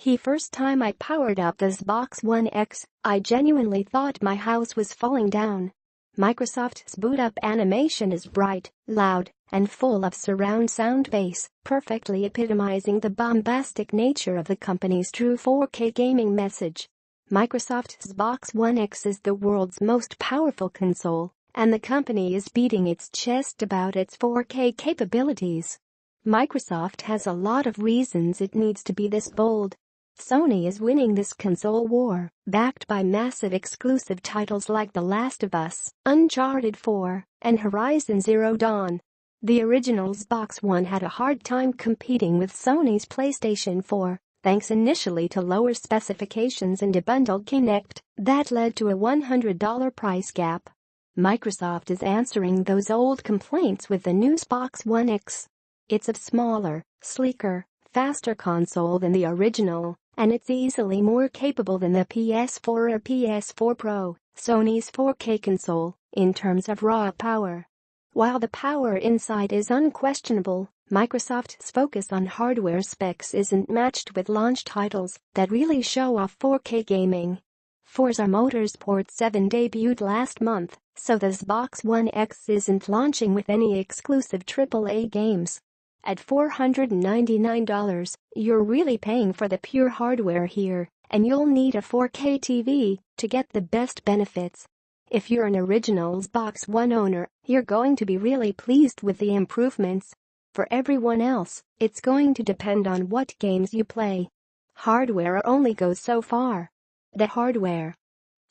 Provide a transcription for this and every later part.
The first time I powered up this Xbox One X, I genuinely thought my house was falling down. Microsoft's boot-up animation is bright, loud, and full of surround sound bass, perfectly epitomizing the bombastic nature of the company's true 4K gaming message. Microsoft's Xbox One X is the world's most powerful console, and the company is beating its chest about its 4K capabilities. Microsoft has a lot of reasons it needs to be this bold. Sony is winning this console war, backed by massive exclusive titles like The Last of Us, Uncharted 4, and Horizon Zero Dawn. The original Xbox One had a hard time competing with Sony's PlayStation 4, thanks initially to lower specifications and a bundled Kinect that led to a $100 price gap. Microsoft is answering those old complaints with the new Xbox One X. It's a smaller, sleeker, faster console than the original, and it's easily more capable than the PS4 or PS4 Pro, Sony's 4K console, in terms of raw power. While the power inside is unquestionable, Microsoft's focus on hardware specs isn't matched with launch titles that really show off 4K gaming. Forza Motorsport 7 debuted last month, so the Xbox One X isn't launching with any exclusive AAA games. At $499, you're really paying for the pure hardware here, and you'll need a 4K TV to get the best benefits. If you're an original Xbox One owner, you're going to be really pleased with the improvements. For everyone else, it's going to depend on what games you play. Hardware only goes so far. The hardware.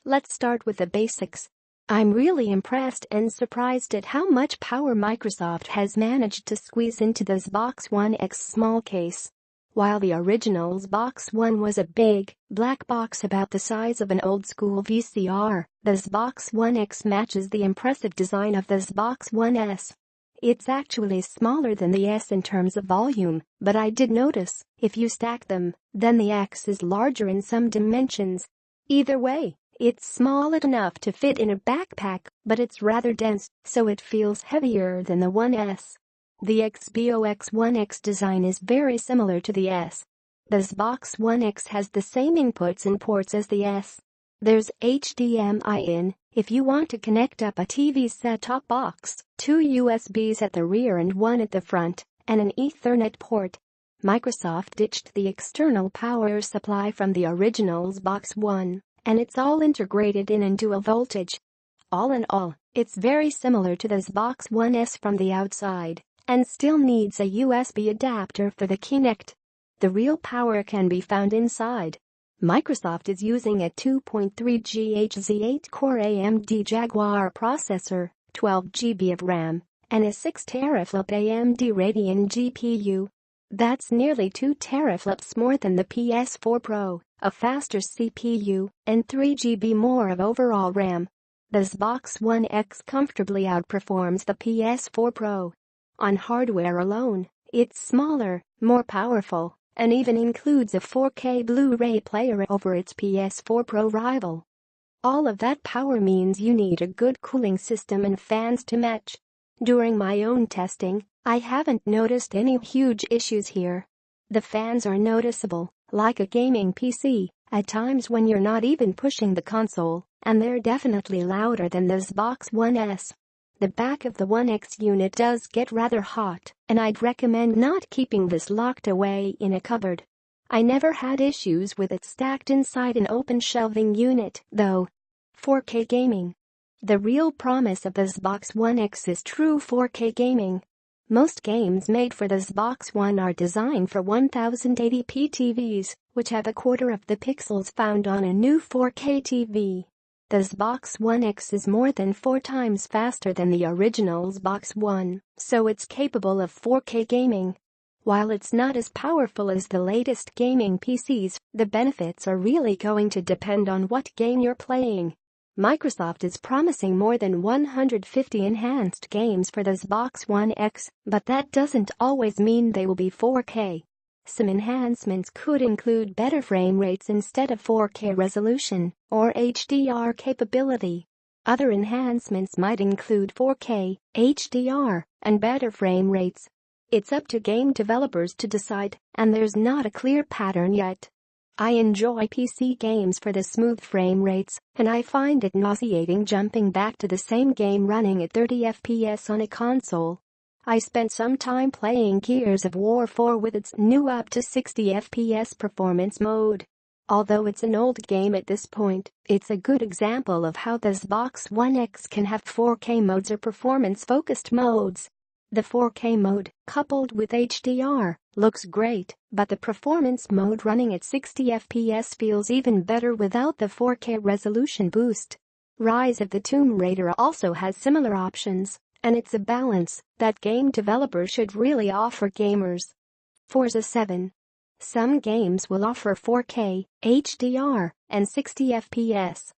Let's start with the basics. I'm really impressed and surprised at how much power Microsoft has managed to squeeze into the Xbox One X small case. While the original Xbox One was a big, black box about the size of an old-school VCR, the Xbox One X matches the impressive design of the Xbox One S. It's actually smaller than the S in terms of volume, but I did notice, if you stack them, then the X is larger in some dimensions. Either way, it's small enough to fit in a backpack, but it's rather dense, so it feels heavier than the One S. The Xbox One X design is very similar to the S. The Xbox One X has the same inputs and ports as the S. There's HDMI in, if you want to connect up a TV set-top box, 2 USBs at the rear and 1 at the front, and an Ethernet port. Microsoft ditched the external power supply from the original Xbox One, and it's all integrated in and dual voltage. All in all, it's very similar to the Xbox One S from the outside, and still needs a USB adapter for the Kinect. The real power can be found inside. Microsoft is using a 2.3 GHz 8-core AMD Jaguar processor, 12 GB of RAM, and a 6 teraflop AMD Radeon GPU. That's nearly 2 teraflops more than the PS4 Pro, a faster CPU, and 3 GB more of overall RAM. The Xbox One X comfortably outperforms the PS4 Pro. On hardware alone, it's smaller, more powerful, and even includes a 4K Blu-ray player over its PS4 Pro rival. All of that power means you need a good cooling system and fans to match. During my own testing, I haven't noticed any huge issues here. The fans are noticeable, like a gaming PC, at times when you're not even pushing the console, and they're definitely louder than the Xbox One S. The back of the One X unit does get rather hot, and I'd recommend not keeping this locked away in a cupboard. I never had issues with it stacked inside an open shelving unit, though. 4K gaming. The real promise of the Xbox One X is true 4K gaming. Most games made for the Xbox One are designed for 1080p TVs, which have a quarter of the pixels found on a new 4K TV. The Xbox One X is more than 4 times faster than the original Xbox One, so it's capable of 4K gaming. While it's not as powerful as the latest gaming PCs, the benefits are really going to depend on what game you're playing. Microsoft is promising more than 150 enhanced games for the Xbox One X, but that doesn't always mean they will be 4K. Some enhancements could include better frame rates instead of 4K resolution, or HDR capability. Other enhancements might include 4K, HDR, and better frame rates. It's up to game developers to decide, and there's not a clear pattern yet. I enjoy PC games for the smooth frame rates, and I find it nauseating jumping back to the same game running at 30 FPS on a console. I spent some time playing Gears of War 4 with its new up to 60 FPS performance mode. Although it's an old game at this point, it's a good example of how the Xbox One X can have 4K modes or performance-focused modes. The 4K mode, coupled with HDR, looks great, but the performance mode running at 60 FPS feels even better without the 4K resolution boost. Rise of the Tomb Raider also has similar options, and it's a balance that game developers should really offer gamers. Forza 7. Some games will offer 4K, HDR, and 60 FPS.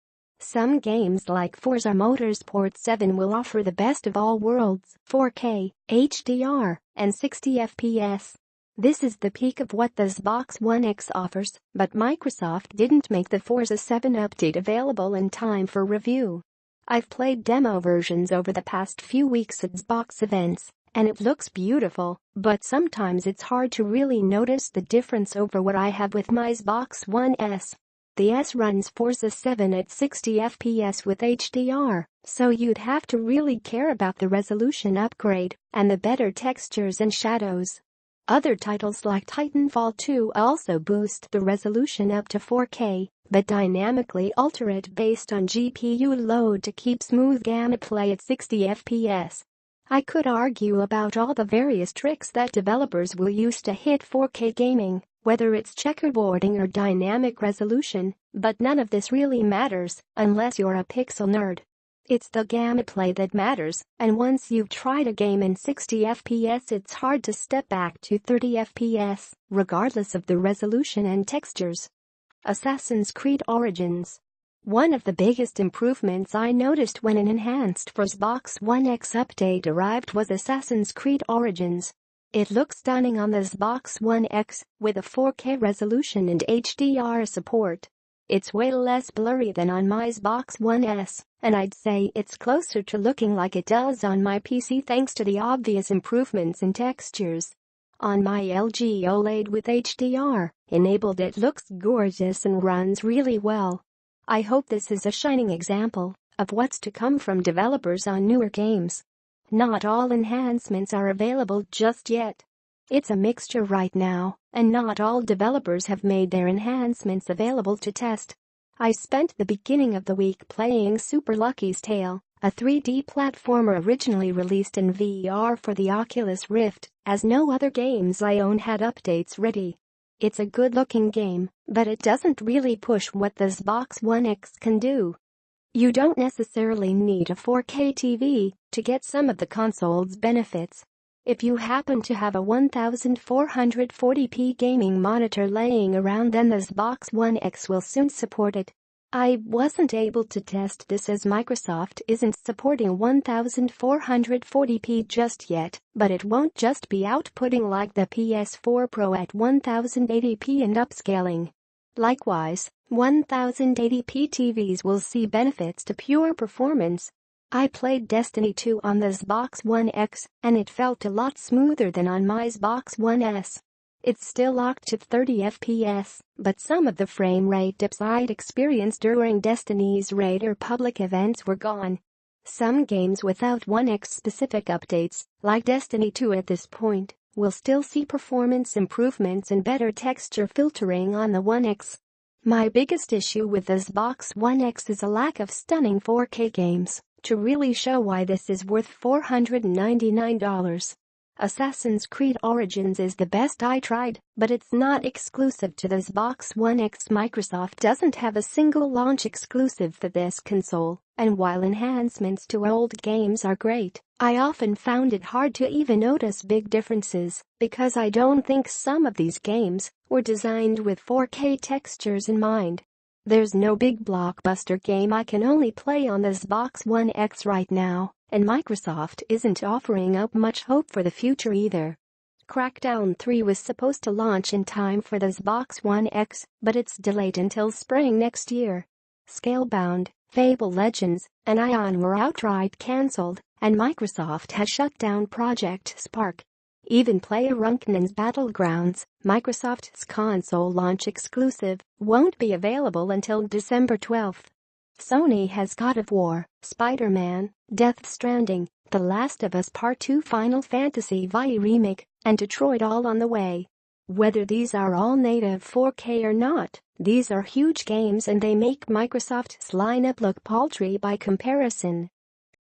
Some games like Forza Motorsport 7 will offer the best of all worlds, 4K, HDR, and 60 FPS. This is the peak of what the Xbox One X offers, but Microsoft didn't make the Forza 7 update available in time for review. I've played demo versions over the past few weeks at Xbox events, and it looks beautiful, but sometimes it's hard to really notice the difference over what I have with my Xbox One S. The S runs Forza 7 at 60 FPS with HDR, so you'd have to really care about the resolution upgrade and the better textures and shadows. Other titles like Titanfall 2 also boost the resolution up to 4K, but dynamically alter it based on GPU load to keep smooth gameplay at 60 FPS. I could argue about all the various tricks that developers will use to hit 4K gaming, whether it's checkerboarding or dynamic resolution, but none of this really matters unless you're a pixel nerd. It's the gameplay that matters, and once you've tried a game in 60 FPS it's hard to step back to 30 FPS, regardless of the resolution and textures. Assassin's Creed Origins. One of the biggest improvements I noticed when an enhanced Xbox One X update arrived was Assassin's Creed Origins. It looks stunning on the Xbox One X, with a 4K resolution and HDR support. It's way less blurry than on my Xbox One S, and I'd say it's closer to looking like it does on my PC thanks to the obvious improvements in textures. On my LG OLED with HDR enabled, it looks gorgeous and runs really well. I hope this is a shining example of what's to come from developers on newer games. Not all enhancements are available just yet. It's a mixture right now, and not all developers have made their enhancements available to test. I spent the beginning of the week playing Super Lucky's Tale, a 3D platformer originally released in VR for the Oculus Rift, as no other games I own had updates ready. It's a good-looking game, but it doesn't really push what the Xbox One X can do. You don't necessarily need a 4K TV to get some of the console's benefits. If you happen to have a 1440p gaming monitor laying around, then the Xbox One X will soon support it. I wasn't able to test this as Microsoft isn't supporting 1440p just yet, but it won't just be outputting like the PS4 Pro at 1080p and upscaling. Likewise, 1080p TVs will see benefits to pure performance. I played Destiny 2 on the Xbox One X, and it felt a lot smoother than on my Xbox One S. It's still locked to 30 FPS, but some of the frame rate dips I'd experienced during Destiny's raid or public events were gone. Some games without One X specific updates, like Destiny 2 at this point, will still see performance improvements and better texture filtering on the One X. My biggest issue with the Xbox One X is a lack of stunning 4K games to really show why this is worth $499. Assassin's Creed Origins is the best I tried, but it's not exclusive to the Xbox One X. Microsoft doesn't have a single launch exclusive for this console, and while enhancements to old games are great, I often found it hard to even notice big differences because I don't think some of these games were designed with 4K textures in mind. There's no big blockbuster game I can only play on the Xbox One X right now, and Microsoft isn't offering up much hope for the future either. Crackdown 3 was supposed to launch in time for the Xbox One X, but it's delayed until spring next year. Scalebound, Fable Legends, and Ion were outright cancelled, and Microsoft has shut down Project Spark. even PlayerUnknown's Battlegrounds, Microsoft's console launch exclusive, won't be available until December 12th. Sony has God of War, Spider-Man, Death Stranding, The Last of Us Part 2, Final Fantasy VII Remake, and Detroit all on the way. Whether these are all native 4K or not, these are huge games and they make Microsoft's lineup look paltry by comparison.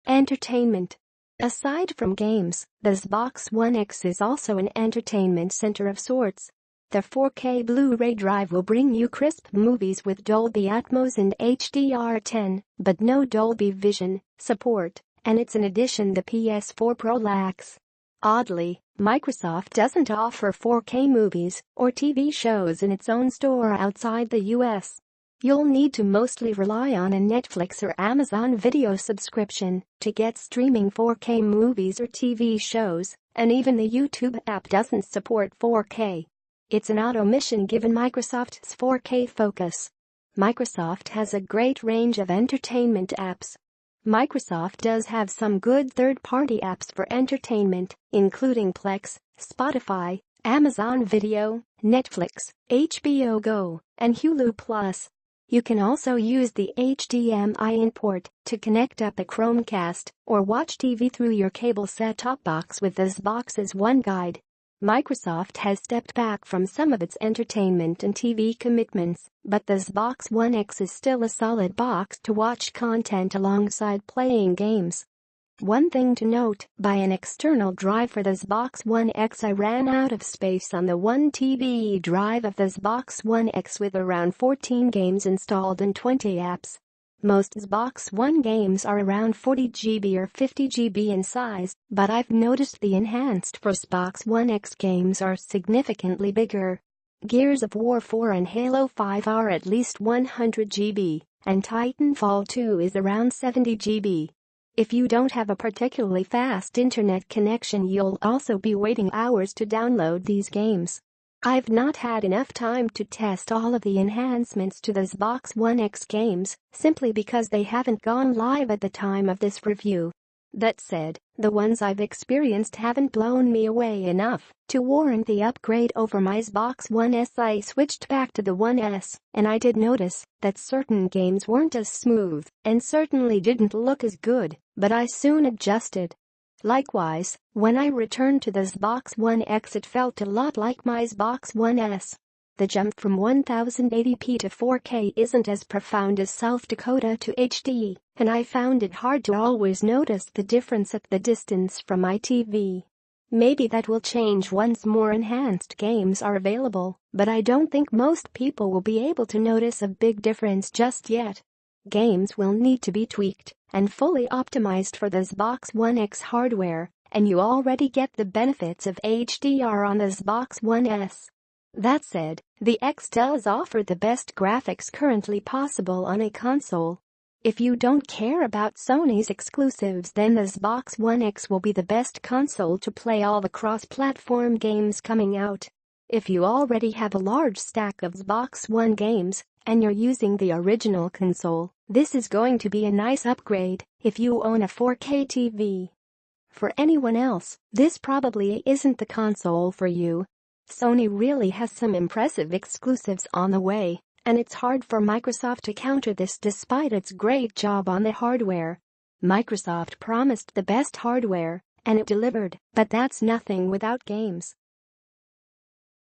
Entertainment. Aside from games, the Xbox One X is also an entertainment center of sorts. The 4K Blu-ray drive will bring you crisp movies with Dolby Atmos and HDR10, but no Dolby Vision support, and it's an addition the PS4 Pro lacks. Oddly, Microsoft doesn't offer 4K movies or TV shows in its own store outside the US. You'll need to mostly rely on a Netflix or Amazon Video subscription to get streaming 4K movies or TV shows, and even the YouTube app doesn't support 4K. It's an odd omission given Microsoft's 4K focus. Microsoft has a great range of entertainment apps. Microsoft does have some good third-party apps for entertainment, including Plex, Spotify, Amazon Video, Netflix, HBO Go, and Hulu Plus. You can also use the HDMI in port to connect up a Chromecast or watch TV through your cable set-top box with the Xbox's One Guide. Microsoft has stepped back from some of its entertainment and TV commitments, but the Xbox One X is still a solid box to watch content alongside playing games. One thing to note, by an external drive for the Xbox One X, I ran out of space on the 1 TB drive of the Xbox One X with around 14 games installed and 20 apps. Most Xbox One games are around 40 GB or 50 GB in size, but I've noticed the enhanced for Xbox One X games are significantly bigger. Gears of War 4 and Halo 5 are at least 100 GB, and Titanfall 2 is around 70 GB. If you don't have a particularly fast internet connection, you'll also be waiting hours to download these games. I've not had enough time to test all of the enhancements to the Xbox One X games, simply because they haven't gone live at the time of this review. That said, the ones I've experienced haven't blown me away enough to warrant the upgrade over my Xbox One S. I switched back to the One S, and I did notice that certain games weren't as smooth and certainly didn't look as good, but I soon adjusted. Likewise, when I returned to the Xbox One X, it felt a lot like my Xbox One S. The jump from 1080p to 4K isn't as profound as South Dakota to HD, and I found it hard to always notice the difference at the distance from my TV. Maybe that will change once more enhanced games are available, but I don't think most people will be able to notice a big difference just yet. Games will need to be tweaked and fully optimized for the Xbox One X hardware, and you already get the benefits of HDR on the Xbox One S. That said, the X does offer the best graphics currently possible on a console. If you don't care about Sony's exclusives, then the Xbox One X will be the best console to play all the cross-platform games coming out. If you already have a large stack of Xbox One games and you're using the original console, this is going to be a nice upgrade if you own a 4K TV. For anyone else, this probably isn't the console for you. Sony really has some impressive exclusives on the way, and it's hard for Microsoft to counter this despite its great job on the hardware. Microsoft promised the best hardware, and it delivered, but that's nothing without games.